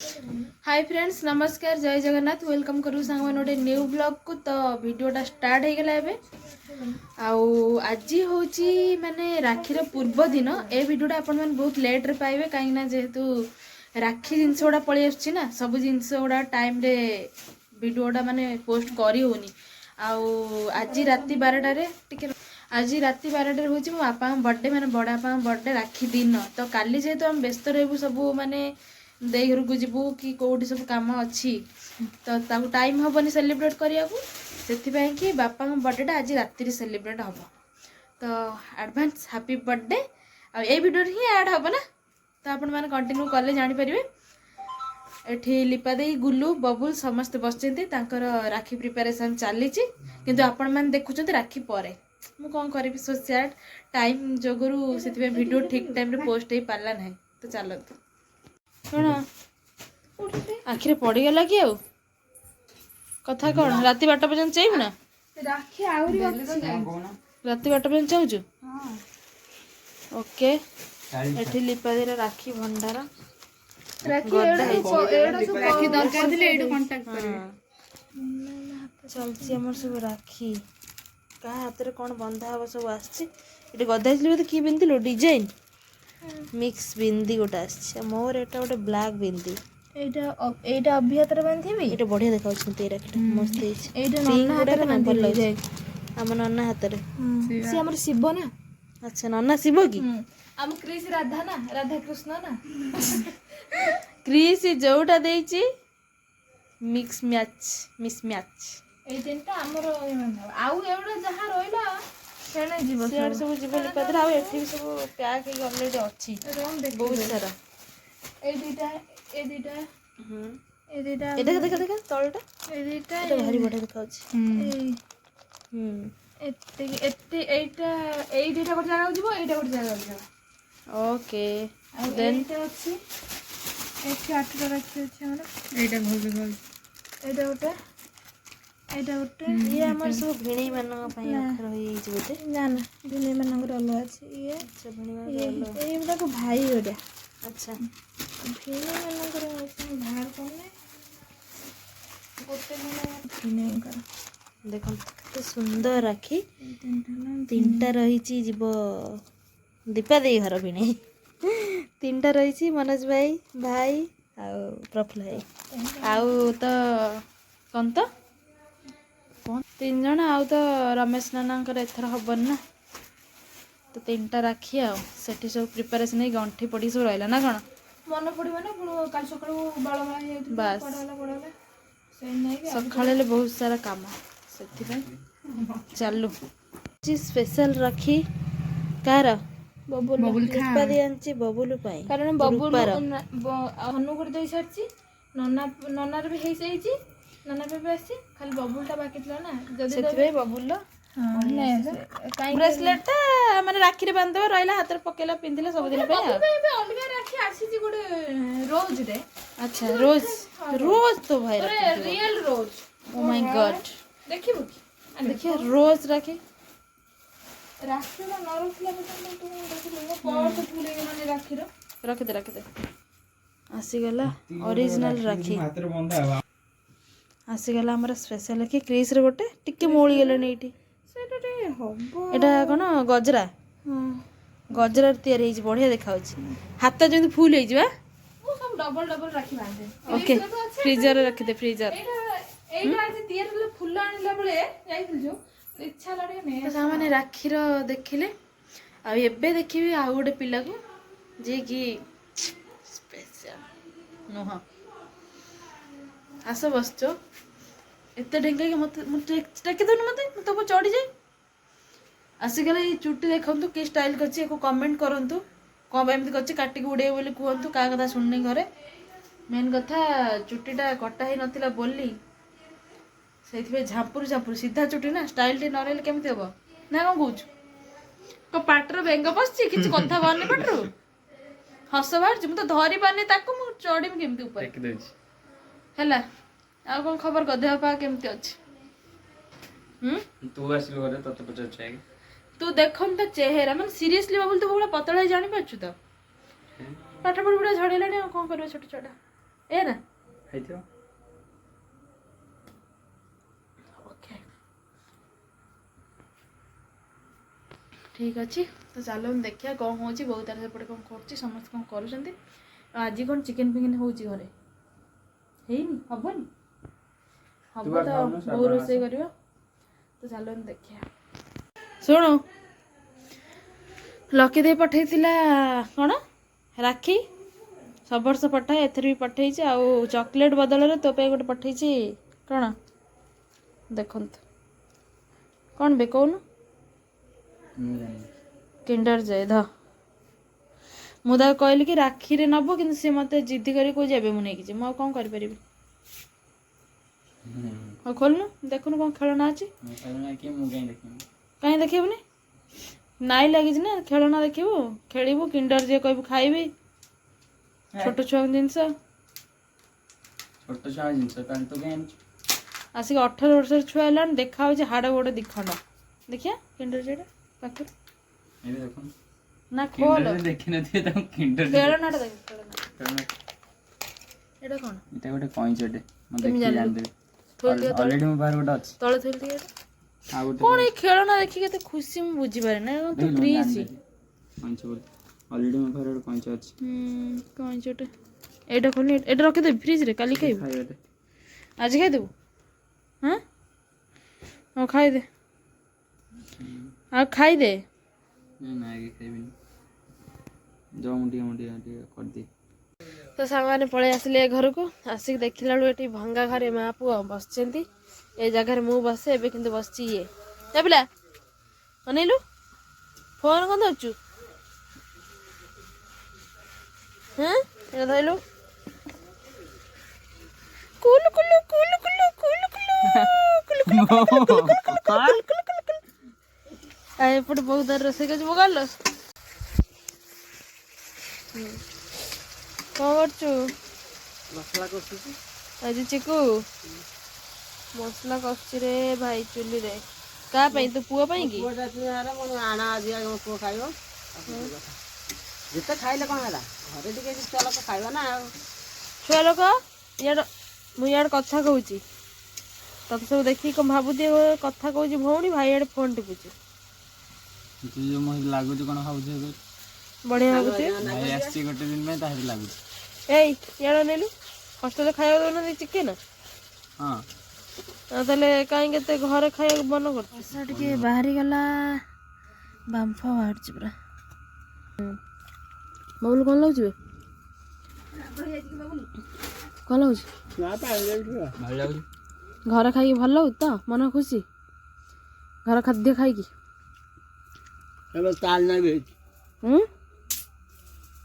Hi friends नमस्कार जय Jagannath welcome करू सांग गोटे न्यू ब्लॉग को तो वीडियोटा स्टार्ट हो गला एबे आज हूँ माने राखीर पूर्व दिन ए वीडियोटा आपण मैंने बहुत लेट रे पाइबे कहीं जेहेतु राखी जिनस गुड़ा पलि आसुची ना सब जिनस गुड़ा टाइम रे वीडियोटा माने पोस्ट करी होनी आज राति 12 आज राति 12 हूँ मो बापा बर्थडे माने बड़ बापा बर्थडे राखी दिन तो काली जेहेतु आम व्यस्त रहबू सब माने दे घर को जीवु कि कौटी सब कम अच्छी तो टाइम हेनी सेलिब्रेट करने कि बापा बर्थडे आज राति सेलिब्रेट हम तो एडवांस हैप्पी बर्थडे आ वीडियो ही ऐड हम ना तो आपण मैंने कंटिन्यू कले जापर एठी लिपा दे गुलू बबुल समस्ते बसते राखी प्रिपेरेसन चली किंतु आपण मैंने देखुं राखी पर मु कौन करी सो सैड टाइम जोगुरु से वीडियो ठीक टाइम रे पोस्ट हो पारा ना तो चलतु कौन आखिरे पड़गला कि आउ कथा कौन राति 12 पर्यंत चाहिए ना राखी आउरी राति 12 पर्यंत चाहूँ ओके एठी लिपा दे राखी भंडार राखी दरकार दिले एटो कांटेक्ट करिवे चलची हमर सब राखी का हाथ रे कोन बंधा हवा सब आछि एटी गदाइली बोते की बिंदिलो डिजाइन मिक्स बिंदी गोटा आछि मोर एटा गोटे ब्लैक बिंदी एटा अभियातर बांधिबी एटा बढ़िया देखाउ छते ए राखी मस्त हिच एटा नन्ना हाथ रे बांधिबी जाय हम नन्ना हाथ रे से हमर शिव ना अच्छा नन्ना शिव की हम कृष्ण राधा ना राधा कृष्ण ना क्रिस जोटा देछि मिक्स मैच ए तीनटा हमर आउ एवडा जहा रोइला सेने जीव सियार सब जीव लिपादर आ एठी सब पैक हे ऑलरेडी अछि रोम देख बहुत सारा ए दीटा ए दीटा देखा तळटा ए दीटा एटा भारी बढे देखाउछि एते एटा ए दीटा गोटे जगह जीव एटा गोटे जगह जीव ओके देन एटा अछि एटा आठटा रखि अछि हमरा एटा गोटे ये हमर सब भिणी मानक पई अखर होई छि बोते ना ना भिणी मानक अलग अछि ये अच्छा भिणी मानक अलग एबडा को भाई ओडा अच्छा भिणी मानक रे भार कोने गोटे भिणी कर देखो तो सुंदर राखी तीनटा रही छि जीव दीपा देई घर भिणी तीनटा रही छि मनोज भाई आ प्रफुल्ल भाई आउ तो कौन तो तीन जन आउ तो रमेश नाना एथर हबन ना तो तीनटा राखी आठी सब प्रिपेरेसन है गंठी पड़ी सब रहा ना कौन मन पड़ो ना कल सकाळू बाळमाळा हे बस सकाळे बहुत सारा काम से चलू स्पेशल राखी कार बबुल पुष्पा दियांची बबुल पाई कारण बबुल हनु कर दे सारची नन्ना रे भी हे सैची नन्ना पे आसी खाली बबुलटा बाकी थला ना जदी सेति बबुल हां ब्रेसलेट ता माने राखी रे बांधबे रहला हाथ रे पकेला पिंधिले सब दिन पे अलगा राखी आसी जी गोटे रोज रे अच्छा रोज तो भाई अरे real rose oh my God देखिबो की देखिए रोज राखी राखी ना न रखला बता तू रखले पर्स फुले माने राखी रो रख दे आसी गला ओरिजिनल राखी हाथ रे बंधा है आसीगला आमर स्पेशल राखी क्रिस रे गोटे टिके मोळी गेले एठी सेटा टे हबो एटा कोन गजरा गजरा तैयार हे बढ़िया देखा हाथ जमी फुल हो सब डबल राखी बांधे ओके फ्रीजर रखी दे फ्रीजर एटा आज तैयार ले फुल आनिला बळे जाइल जो इच्छा लागे ने तो सामाने राखी रो देखिले आ एबे देखिबी आ गोटे पिला को जे कि स्पेशल नो हां आस बसचो एते ढेंगे कि मते टेके दन मते तो चढ़ी जाए आसिगला ये चुट्टी देखंतु कि स्टाइल करछि एको कमेंट करंतु कम एमति करछि काटी के उडे बोली कहंतु का कथा सुनने घरे मेन कथा चुट्टीटा कटा ही नथिला बोली सेथि झापुर सीधा चुट्टी ना स्टाइल टे नरेल केमति हबो ना कोन कहूछ को पाटर बेंग बसछि किछ कथा गने पटरु हस बाहर मु तो धरि पानी ताको मु चढ़ी केमति ऊपर देख देछि हैला आ कोन खबर क देह पा केमति अछि तू आसिलो घरे तते पचार छै तू देखन त चेहरा मन सीरियसली बाबुल तो बड़ा पतला जानि पाछु त पाठ पढ़ बड़ा झड़ेलानी कौन कर छोट छोटा ଏ ନା ହେଇଥିବ। ଓକେ ଠିକ୍ ଅଛି। ତ ଚାଲନ୍ତୁ ଦେଖିବା କ'ଣ ହେଉଛି। ବୋଉ ତାର ସେପଟେ କ'ଣ କରୁଛି, ସମସ୍ତେ କ'ଣ କରୁଛନ୍ତି। ଆଉ ଆଜି କ'ଣ ଚିକେନ୍ ଫିକେନ୍ ହେଉଛି ଘରେ? ହେଇନି? ହବନି? ହବ ତ ବୋଉ ରୋଷେଇ କରିବ। ତ ଚାଲନ୍ତୁ ଦେଖିବା। ଶୁଣୁ, ଲକି ଦେଇ ପଠେଇଥିଲା କ'ଣ ରାକ୍ଷୀ, ସବୁ ବର୍ଷ ପଠାଏ, ଏଥର ବି ପଠେଇଛି। ଆଉ ଚକୋଲେଟ୍ ବଦଳରେ ତୋ ପାଇଁ ଗୋଟେ ପଠେଇଛି। କ'ଣ ଦେଖନ୍ତୁ, କ'ଣ ବେ କହୁନୁ? କିଣ୍ଡର ଜୟ ଧ। ମୁଁ ତାକୁ କହିଲି କି ରାକ୍ଷୀରେ ନେବ, କିନ୍ତୁ ସେ ମୋତେ ଜିଦ୍ଦି କରି କହୁଛି ଏବେ ମୁଁ ନେଇକି ଯିବି। ମୁଁ ଆଉ କ'ଣ କରିପାରିବି? ହଉ ଖୋଲୁନୁ, ଦେଖୁନୁ କ'ଣ ଖେଳନା ଅଛି। କାହିଁ ଦେଖିବୁନି? ନାଇଁ ଲାଗିଛି ନା, ଖେଳନା ଦେଖିବୁ, ଖେଳିବୁ, କିଣ୍ଡର ଜୟ କହିବୁ ଖାଇବି। ଛୋଟ ଛୁଆଙ୍କ ଜିନିଷ, ଛୋଟ ଛୁଆ ଜିନିଷ ତାହେଲେ ତୁ କାହିଁ ଆଣିଛୁ? ଆସିକି 18 ବର୍ଷର ଛୁଆ ହେଲାଣି, ଦେଖା ହେଉଛି ହାଡ଼ ଗୋଡ଼ ଦିଖଣ୍ଡ। ଦେଖିଆ କିଣ୍ଡର ଜୟଟା ପାଖରୁ ଏବେ ଦେଖୁନ। ନା ଖୋଲ, ଦେଖିନଥିବେ ତାକୁ କିଣ୍ଡର ଖେଳନାଟା ଦେଖ। ଏଇଟା କ'ଣ? ଏଇଟା ଗୋଟେ କଇଁଚଟେ। ମୁଁ କେମିତି ଦେଖି ଜାଣିଲୁ? ଜାଣିଦେବି। ଥୋଇଦିଅ ତଳେ, ଅଲରେଡି ମୋ ପାଖରେ ଗୋଟେ ଅଛି। ତଳେ ଥୋଇଦିଅ। ଏଇଟା ଆଉ ଗୋଟେ କ'ଣ ଏଇ ଖେଳନା ଦେଖିକି ଏତେ ଖୁସି ମୁଁ ବୁଝିପାରେ ନା। ତୁ ପ୍ରିଜି କଇଁଚ ବୋଲି ଅଲରେଡି ମୋ ପାଖରେ ଗୋଟେ କଇଁଚ ଅଛି। କଇଁଚଟେ। ଏଇଟା ଖୋଲି, ଏଇଟା ରଖିଦେବି ଫ୍ରିଜରେ, କାଲି ଖାଇବୁ। ଖାଇବାଟେ ଆଜି ଖାଇଦେବୁ? ହଁ ହଉ ଖାଇଦେ, ଆଉ ଖାଇଦେ। ନା ଆଗେ ଖାଇବିନି। ଯାଉ ମୁଁ ଟିକେ କରିଦିଏ। ତ ସାଙ୍ଗମାନେ ପଳେଇ ଆସିଲେ ଏ ଘରକୁ। ଆସିକି ଦେଖିଲା ବେଳୁ ଏଠି ଭଙ୍ଗା ଘରେ ମା ପୁଅ ବସିଛନ୍ତି। ଏ ଜାଗାରେ ମୁଁ ବସେ, ଏବେ କିନ୍ତୁ ବସିଛି ଇଏ। ଏ ପିଲା ଅନେଇଲୁ, ଫୋନ୍ କ'ଣ ଧରୁଛୁ? ହଁ ଏଇଟା ଧରିଲୁ। କୁଲୁ କୁଲୁ କୁଲୁ କୁଲୁ କୁଲୁ କୁଲୁ କୁଲୁ କୁଲୁ କୁଲୁ। ଆଉ ଏପଟେ ବହୁତ ତାର ରୋଷେଇ କରୁଛି। ମୋ ଗାଲ କ'ଣ କରୁଛୁ? ମସଲା କଷୁଛି। ଆଜି ଚିକୁ ମସଲା କଷୁଛି ରେ ଭାଇ ଚୁଲିରେ। କାହା ପାଇଁ? ତୋ ପୁଅ ପାଇଁ କି? ଆଣା ଆଜି ମୋ ପୁଅ ଖାଇବ। ଯେତେ ଖାଇଲେ କ'ଣ ହେଲା, ଘରେ ଟିକେ ଛୁଆ ଲୋକ ଖାଇବ ନା। ଆଉ ଛୁଆ ଲୋକ ଇଆଡ଼, ମୁଁ ଇଆଡ଼େ କଥା କହୁଛି, ତତେ ସବୁ ଦେଖିକି କ'ଣ ଭାବୁଥିବ କଥା କହୁଛି ଭଉଣୀ, ଭାଇ ଆଡ଼େ ଫୋନ୍ ଟିପୁଛି। ତୁ ଯୋଉ ମୋତେ ଲାଗୁଛି କ'ଣ ଭାବୁଛୁ ଏବେ? ବଢ଼ିଆ ଭାବୁଛି। ଭାଇ ଆସିଛି ଗୋଟେ ଦିନ ପାଇଁ, ତାହେଲେ ଲାଗୁଛି। ଏଇ ଇଆଡ଼େ ନେଲୁ, ହଷ୍ଟେଲରେ ଖାଇବାକୁ ଦେଉନାହାନ୍ତି ଚିକେନ୍? ହଁ ଆଉ ତାହେଲେ କାହିଁକି ଏତେ ଘରେ ଖାଇବାକୁ ମନ କରୁଛୁ? ବର୍ଷା ଟିକେ ବାହାରିଗଲା, ବାମ୍ଫ ବାହାରୁଛି ପୁରା। ବାବୁଲ କ'ଣ ଲାଗୁଛି ବେ? କ'ଣ ଲାଗୁଛି? ଭଲ ଲାଗୁଛି। ଘରେ ଖାଇକି ଭଲ ଲାଗୁଛି ତ? ମନ ଖୁସି ଘର ଖାଦ୍ୟ ଖାଇକି? ଏବେ ତାଲ ନାଇ ହେଇଛି,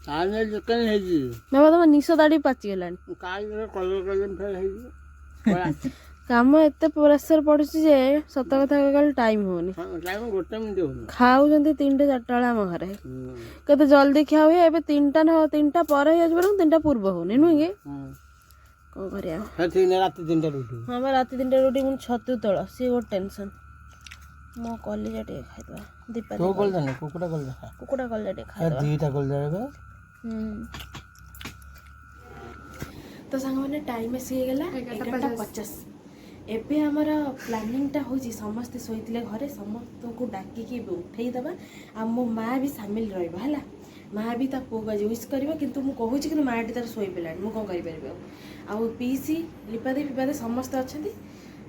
ତାଲ ନାଇ ଚିକେନ ହେଇଛି। ବାବା ତମ ନିଶ ଦାଢ଼ି ପାଚିଗଲାଣି। କାଲି କଲର ଫେର ହେଇଯିବ। କାମ ଏତେ ପ୍ରେସର ପଡୁଛି ଯେ ସତ କଥା କହିଲେ ଟାଇମ ହଉନି। ଟାଇମ ଗୋଟେ ମିନିଟ୍ ହଉନି। ଖାଉଛନ୍ତି 3ଟା 4ଟା ବେଳେ ଆମ ଘରେ। କେତେ ଜଲ୍ଦି ଖିଆ ହୁଏ। ଏବେ 3ଟା ପରେ ହେଇଯାଉଛି, ବରଂ 3ଟା ପୂର୍ବ ହଉନି, ନୁହେଁ କି? କ'ଣ କରିବା? ରାତି 3ଟାରେ ଉଠିବୁ। ହଁ ବା, ରାତି 3ଟାରେ ଉଠି ପୁଣି ଛତୁ ତଳ, ସିଏ ଗୋଟେ ଟେନସନ୍। ମୋ କଲିଜା ଟିକେ ଖାଇଦେବା। ଦୀପା କୁକୁଡ଼ା କଲଜା କୁକୁଡ଼ା କଲିଜା ଟିକେ ଖାଇଦେବା। 2ଟା କଲଜା ଏବେ। ତ ସାଙ୍ଗମାନେ ଟାଇମ୍ ଆସି ହେଇଗଲା 11:50। ଏବେ ଆମର ପ୍ଲାନିଂଟା ହେଉଛି, ସମସ୍ତେ ଶୋଇଥିଲେ ଘରେ, ସମସ୍ତଙ୍କୁ ଡାକିକି ଏବେ ଉଠେଇଦେବା। ଆଉ ମୋ ମାଆ ବି ସାମିଲ ରହିବ ହେଲା। ମାଆ ବି ତା ପୁଅକୁ ଆଜି ୱିଶ୍ କରିବ, କିନ୍ତୁ ମୁଁ କହୁଛି କିନ୍ତୁ ମାଆଟି ତାର ଶୋଇପଡ଼ିଲାଣି, ମୁଁ କ'ଣ କରିପାରିବି ଆଉ ପିଇସି ଲିପାଦେଇ ଫିପାଦେଇ ସମସ୍ତେ ଅଛନ୍ତି।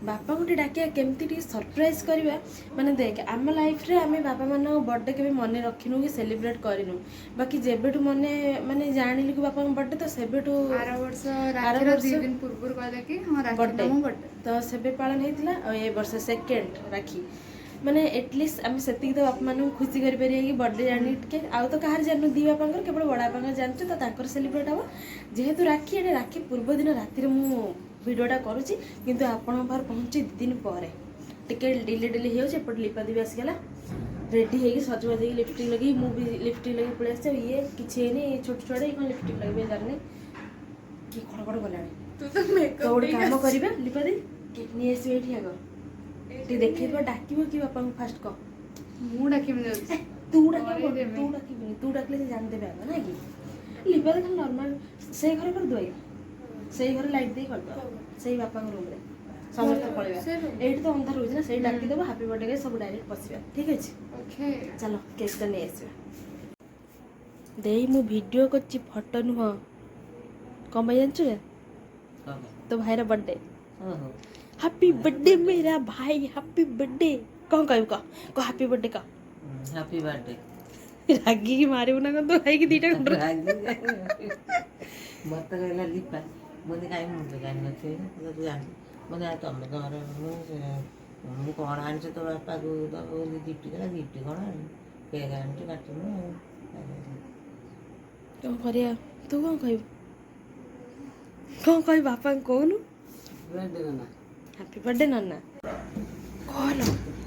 ବାପାଙ୍କୁ ଟିକେ ଡାକିବା, କେମିତି ଟିକେ ସରପ୍ରାଇଜ୍ କରିବା। ମାନେ ଦେଖ, ଆମ ଲାଇଫ୍ରେ ଆମେ ବାପାମାନଙ୍କ ବର୍ଥଡେ କେବେ ମନେ ରଖିନୁ କି ସେଲିବ୍ରେଟ୍ କରିନୁ। ବାକି ଯେବେଠୁ ମାନେ ଜାଣିଲୁ କି ବାପାଙ୍କ ବର୍ଥଡେ, ତ ସେବେଠୁ ଆର ବର୍ଷ 2 ଦିନ ପୂର୍ବରୁ କହିଲେ କି ହଁ ବର୍ଥଡେ ବର୍ଥଡେ, ତ ସେବେ ପାଳନ ହେଇଥିଲା। ଆଉ ଏ ବର୍ଷ 2nd ରାକ୍ଷୀ, ମାନେ ଏଟଲିଷ୍ଟ ଆମେ ସେତିକି ତ ବାପାମାନଙ୍କୁ ଖୁସି କରିପାରିବା କି ବର୍ଥଡେ ଜାଣି ଟିକେ। ଆଉ ତ କାହାର ଜାଣିନୁ, ଦି ବାପାଙ୍କର, କେବଳ ବଡ଼ ବାପାଙ୍କର ଜାଣିଛୁ, ତ ତାଙ୍କର ସେଲିବ୍ରେଟ୍ ହେବ। ଯେହେତୁ ରାକ୍ଷୀ, ଏଇଟା ରାକ୍ଷୀ ପୂର୍ବ ଦିନ ରାତିରେ ମୁଁ ଭିଡ଼ିଓଟା କରୁଛି, କିନ୍ତୁ ଆପଣଙ୍କ ପାଖରେ ପହଞ୍ଚି 2 ଦିନ ପରେ। ଟିକେ ଡିଲେ ହେଇଯାଉଛି। ଏପଟେ ଲିପାଦି ବି ଆସିଗଲା, ରେଡ଼ି ହେଇକି ସଜବାଜ ହେଇକି ଲିପଷ୍ଟିକ୍ ଲଗେଇ, ମୁଁ ବି ଲିପଷ୍ଟିକ୍ ଲଗେଇ ପଳେଇ ଆସିଛି। ଇଏ କିଛି ହେଇନି, ଛୋଟ ଛୁଆଟେ କ'ଣ ଲିପଷ୍ଟିକ୍ ଲଗେଇବେ ଜାଣିନି, କି ଖଡ଼ ଗଲାଣି। ତୁ ତ ମେକଅପ୍ ଗୋଟେ କାମ କରିବା ଲିପାଦି, କେକ୍ ନେଇ ଆସିବ ଏଇଠି ଆଗ, ଟିକେ ଦେଖେଇଦେବା। ଡାକିବ କି ବାପାଙ୍କୁ ଫାଷ୍ଟ କହ? ମୁଁ ଡାକିବି ଯାଉଛି। ତୁ ଡାକିବିନି, ତୁ ଡାକିଲେ ସେ ଜାଣିଦେବେ ଆଗ, ନାଇଁ କି? ଲିପାଦି ଖାଲି ନର୍ମାଲ ସେଇ ଘରେ କରିଦେବା। ସେଇ ଘରେ ଲାଇଟ୍ ଦେଇ କରିଦେବା ସେଇ ବାପାଙ୍କ ରୁମ୍ରେ ସମସ୍ତେ ପଳେଇବା ଏଇଠି ତ ଅନ୍ଧାର ରହୁଛି ନା ସେଇ ଡାକିଦେବ ହାପି ବର୍ଥଡେ ଗାଇ ସବୁ ଡାଇରେକ୍ଟ ବସିବା ଠିକ୍ ଅଛି ଚାଲ କେକ୍ଟା ନେଇ ଆସିବା ଦେଇ ମୁଁ ଭିଡ଼ିଓ କରିଛି ଫଟୋ ନୁହଁ କ'ଣ ପାଇଁ ଜାଣିଛୁ ନା ତୋ ଭାଇର ବର୍ଥଡେ ହାପି ବର୍ଥଡେ मेरा भाई ହାପି ବର୍ଥଡେ କ'ଣ କହିବୁ କହ ହାପି ବର୍ଥଡେ କହ हैप्पी बर्थडे ରାଗିକି ମାରିବୁ ନା କ'ଣ ତୋ ଭାଇକି ଦୁଇଟା ଖଣ୍ଡ मत कहला दीपा मुझे कहीं मुझे कहीं नथे मुझे तुम घर मुझे कौन आनी तो बापा को गिफ्ट करा गिफ्ट कौन आनी केक आनी काटून କ'ଣ କରିବା ତୁ କ'ଣ କହିବୁ ବାପାଙ୍କୁ କହୁନୁ ହାପି ବର୍ଥଡେ ନନା କହଲ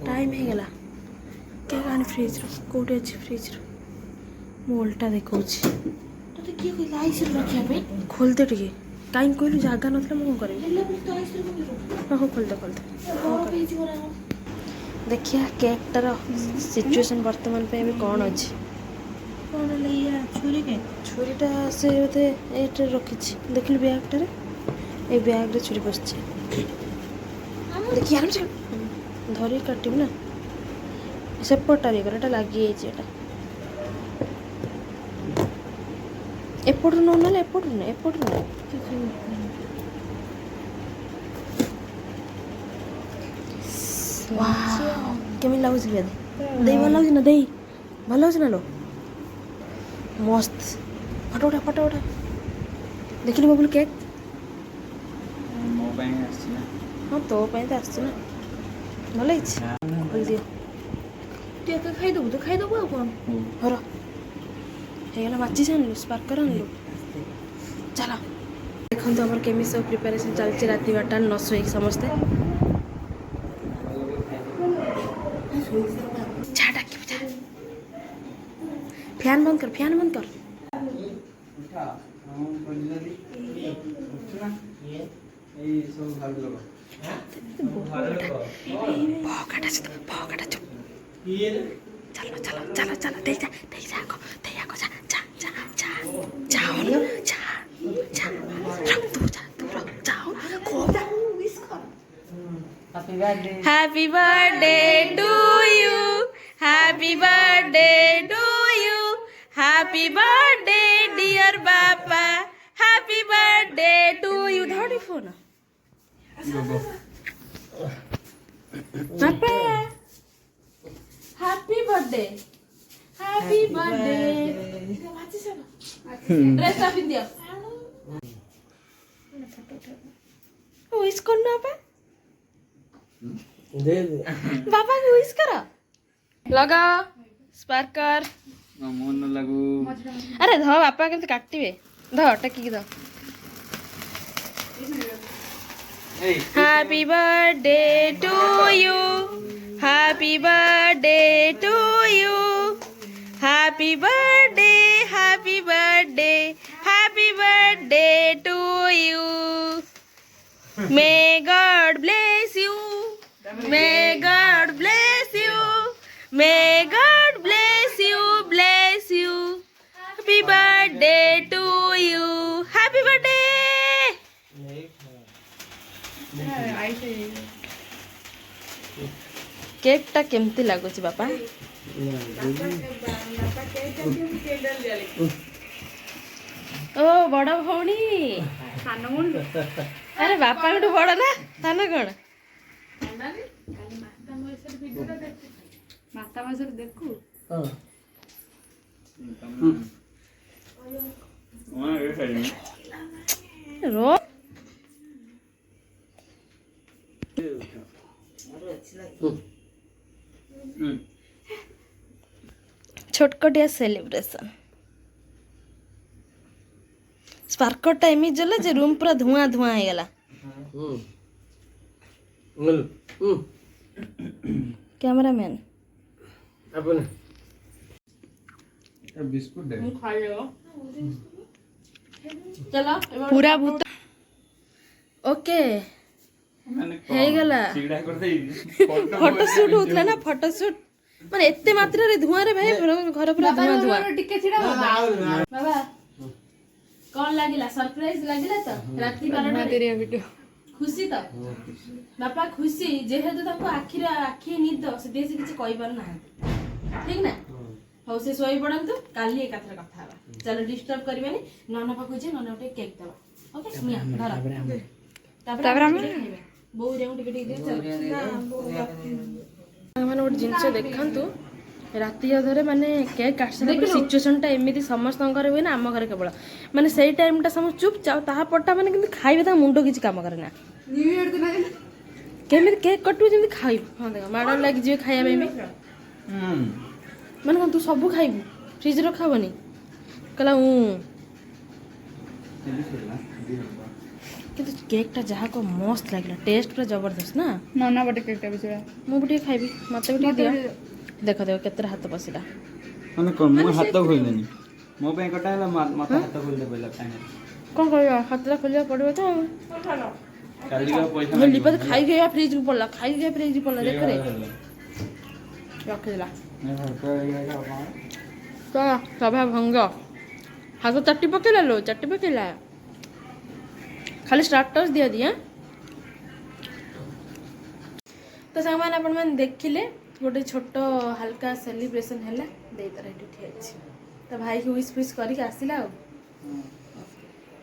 ଟାଇମ୍ ହେଇଗଲା କେକ୍ ଆଣି ଫ୍ରିଜ୍ରୁ କେଉଁଠି ଅଛି ଫ୍ରିଜ୍ରୁ ମୁଁ ଓଲଟା ଦେଖାଉଛି ତୋତେ କିଏ କହିଲା ଆଇସିରୁ ରଖିବା ପାଇଁ ଖୋଲିଦେ ଟିକେ କାହିଁକି କହିଲୁ ଜାଗା ନଥିଲା ମୁଁ କ'ଣ କରିବି ହଉ ଖୋଲିଦେ ଦେଖିବା କେକ୍ଟାର ସିଚୁଏସନ୍ ବର୍ତ୍ତମାନ ପାଇଁ ଏବେ କ'ଣ ଅଛି କ'ଣ ହେଲେ ଇଏ ଛୁରୀଟା ସେ ବୋଧେ ଏଇଟାରେ ରଖିଛି ଦେଖିଲୁ ବ୍ୟାଗ୍ଟାରେ ଏଇ ବ୍ୟାଗ୍ରେ ଛୁରୀ ପଶିଛି ଦେଖି ଆରାମସେ ଧରିକି କାଟିବୁ ନା ସେପଟଟା ଇଏ କର ଏଇଟା ଲାଗିଯାଇଛି ଏଇଟା ଏପଟରୁ ନ ନେଲେ ଏପଟରୁ ନେ କେମିତି ଲାଗୁଛି ଦେଇ ଭଲ ଲାଗୁଛି ନା ଦେଇ ଭଲ ଲାଗୁଛି ନା ଲୋ ମସ୍ତ ଫଟୋ ଉଠା ଦେଖିଲୁ ବବୁଲ କେକ୍ ମୋ ପାଇଁ ଆସିଛି ନା ହଁ ତୋ ପାଇଁ ତ ଆସିଛି ନା ଭଲ ହେଇଛି ଖୋଲିଦିଅ ତୁ ଏକା ଖାଇଦେବୁ ତୁ ଖାଇଦେବୁ ଆଉ କ'ଣ ହର ହେଇଗଲା ମାଚିସ୍ ଆଣିଲୁ ସ୍ପାର୍କର ଆଣିଲୁ ଚାଲ ଦେଖନ୍ତୁ ଆମର କେମିତି ସବୁ ପ୍ରିପାରେସନ୍ ଚାଲିଛି ରାତି 8ଟା ନ ଶୋଇକି ସମସ୍ତେ ଚା ଡାକିବୁ ଚା ଫ୍ୟାନ୍ ବନ୍ଦ କର ଭଗାଟା ଚୁପ ଚାଲ ଦେଇ ଯା ଆଗ happy birthday Happy birthday to you. Happy birthday to you. Happy birthday dear Papa. Happy birthday to you. धोड़ी phone. Papa. Happy birthday. Happy birthday. Dress up in there. Wish करना apa? दे दे बाबा को विश करो लगा स्पार्कर मन लागू अरे ध बापा केमती काटिबे ध टकी ध happy birthday to you happy birthday to you happy birthday happy birthday happy birthday to you may God bless you May God bless you. May God bless you. Bless you. Happy birthday to you. Happy birthday. Cake टा केमती लागुची बापा ओ बड़ भौणी अरे बापा बड़ ना सान कौन ମାତା ମାସରେ ଦେଖୁ रो छोटकटिया सेलिब्रेशन स्पार्कर टा एमी जला जे रूम पूरा धुआं धुआं हो गला कैमरामैन अपन बिस्कुट दे चलो पूरा भूत ओके हे गला चिड़ा कर दे फोटो शूट होतला ना फोटो शूट माने एते मात्रा रे धुआं रे भाई घर पूरा धुआं धुआं ଟିକେ ଛିଡା ବାବା कौन लागिला सरप्राइज लागिला तो राति 12 वीडियो खुशी तो बापा खुशी जेहेतु ताको आखि निद से देसी किछ कहि पार ना ठीक ना हो से सोई पड़ंतु काली एकाथरा कथा हवा चलो डिस्टर्ब करबेनी नना पाखु जे नना उठे केक दवा ओके निया धर तापर हम बो रे उठे टिके दे चल माने ओट जिंस देखंतु राति अधरे माने केक काटसला सिचुएशन टा एमिति समस्त घर हुए ना आम घर केवल माने सेई टाइम टा सम चुप चाव ताहा पट्टा माने किंतु खाइबे ता मुंडो किछ काम करे ना न्यू ईयर दिन केमिति केक कटु जेमिति खाइब हां देख माडा लागी जे खाइया बेबी माने तू सब खाइबू फ्रिज रखाबनी कहला किंतु केक टा जहा को मस्त लागला टेस्ट पूरा जबरदस्त ना नना बटे केकटा बिचरा मु भी खाइबी मते भी दियो देखो देखो केतरा हाथ पसिला ମାନେ କ'ଣ ମୁଁ ହାତ ଖୋଲିଦେନି ମୋ ପାଇଁ କଟା ହେଲା ମତେ ହାତ ଖୋଲିଦେ ପଇଲା ଫାଇନାଲ कौन करबा हाथ खोलिया पड़बो तो କାଲିକା ପଇସା लिप खाई गया फ्रिज को पड़ला खाई गया फ्रिज को पड़ला देख रे रख दिला तो सभा भंग हाथ चट्टी पकेला लो चट्टी पकेला खाली स्टार्टर्स दिया दिया तो सामान अपन मन देखिले गोटे छोट हल्का सेलिब्रेशन है दे तर ठीक अच्छे तो भाई को विश फिश करके आसला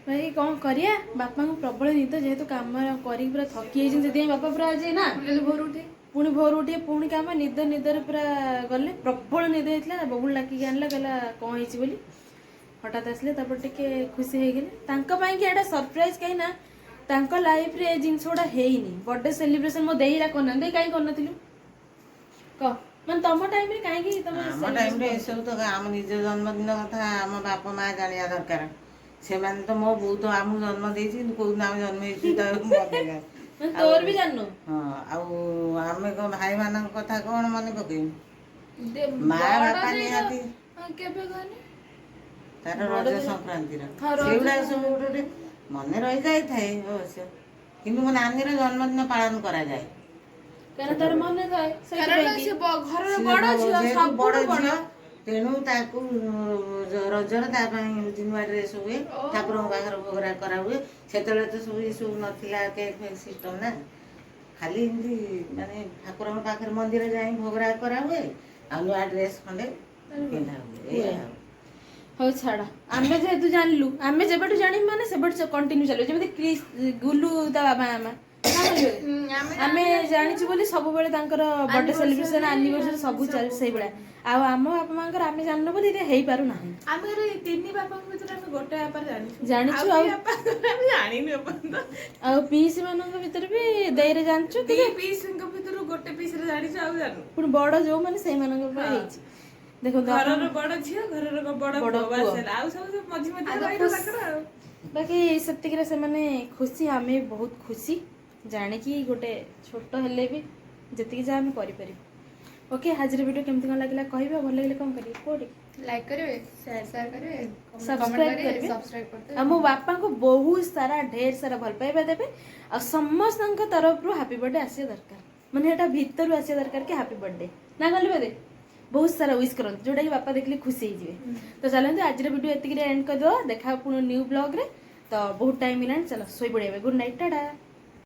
भाई कौन करिया बापा को प्रबल निद जेहेतु कम कर पूरा थकी जाइए बापा पूरा आज ना भोर उठे पुणी भोर उठे पुणी कम निद निदर पूरा गले प्रबल निद होता बबुल डाकिक आनला कहला कौन होती बोली हठात आसले टे खुशी हो गले कि सरप्राइज कहीं ना तांको लाइफ रे जिनस गुड़ा हेनी बर्थडे सेलिब्रेशन मो देईरा करना दे कहीं करनथिलु क मन तम टाइम रे काहे तम ଆମ ଟାଇମରେ ଏସବୁ ତ ଆମ ନିଜ ଜନ୍ମଦିନ କଥା ଆମ ବାପା ମା ଜାଣିବା ଦରକାର ସେମାନେ ତ ମୋ ବୋଉ ତ ଆମକୁ ଜନ୍ମ ଦେଇଛି କିନ୍ତୁ କୋଉଦିନ ଆମେ ଜନ୍ମ ହେଇଛୁ ତା ମନେ ନାହିଁ मन तोर भी जाननो ହଁ ଆଉ ଆମେ କ'ଣ ଭାଇମାନଙ୍କ କଥା କ'ଣ ମନେ ପକେଇବୁ ମା ବାପା ନିହାତି केबे गने ତାର ରଜ ସଂକ୍ରାନ୍ତିର ସେଗୁଡ଼ାକ ସବୁ ଗୋଟେ ଗୋଟେ ମନେ ରହିଯାଇଥାଏ ଅବଶ୍ୟ କିନ୍ତୁ ମୋ ନାନୀର ଜନ୍ମଦିନ ପାଳନ କରାଯାଏ कारण तार मन थाए कारण से घर बड़ झियो सब ବଡ଼ ଝିଅ ତେଣୁ ତାକୁ ରଜର ତା ପାଇଁ ନୂଆ ଡ୍ରେସ୍ ହୁଏ ଠାକୁରଙ୍କ ପାଖରେ ଭୋଗରା କରାହୁଏ ସେତେବେଳେ ତ ସବୁ ଏସବୁ ନଥିଲା କେକ୍ ଫେକ୍ ସିଷ୍ଟମ୍ ନା ଖାଲି ଏମିତି ମାନେ ଠାକୁରଙ୍କ ପାଖରେ ମନ୍ଦିର ଯାଇ ଭୋଗରା କରାହୁଏ ଆଉ ନୂଆ ଡ୍ରେସ୍ ଖଣ୍ଡେ ପିନ୍ଧା ହୁଏ ଏଇଆ ଆଉ हो छाड़ा आमे जेहेतु जानलु आमे जेबेटु जानि माने सेबेटु कंटिन्यू चलो जेमति गुलू ता बाबा आमा आमे जानिछु बोली सब बेले तांकर बर्थडे सेलिब्रेशन एनिवर्सरी सब चल सही बेला आ आम बापा मांकर आमे जाननो बोली रे हेई पारु नाही आमे रे तीन बापा के भीतर आमे गोटे बापा जानिछु जानिछु आ आमे जानिनु अपन आ पीस मानक भीतर भी देई रे जानछु ती पीस के भीतर गोटे पीस रे जानिछु आ जानु पुनी बड़ जो माने सेई मानक पर हेइछि देखो घरर बड़ झियो घरर बड़ बासेला आ सब मझी मझी रहिलो ताकर आ बाकी सत्तिक रे से माने खुशी आमे बहुत खुशी जाने कि गोटे छोट हेले भी जति जा हम करि पारि ओके हाजिर वीडियो केमति कोन लागला कहबे भल लागले कोन करी कोडी लाइक करिवे शेयर करिवे सब्सक्राइब करिवे सब्सक्राइब करते आ मो बापा को बहुत सारा ढेर सारा भल पाइबा देबे आ समस्त तरफ रो हैप्पी बर्थडे आसी दरकार माने एटा भीतर आसी दरकार कि हैप्पी बर्थडे ना गलबे दे बहुत सारा विश करन जोटा कि बापा देखले खुशी हो जिवे तो चलते आज वीडियो एतिक एंड कर दो देखा पुनो न्यू ब्लॉग रे तो बहुत टाइम मिलान चलो सोई पड़े गुड नाइट टाटा।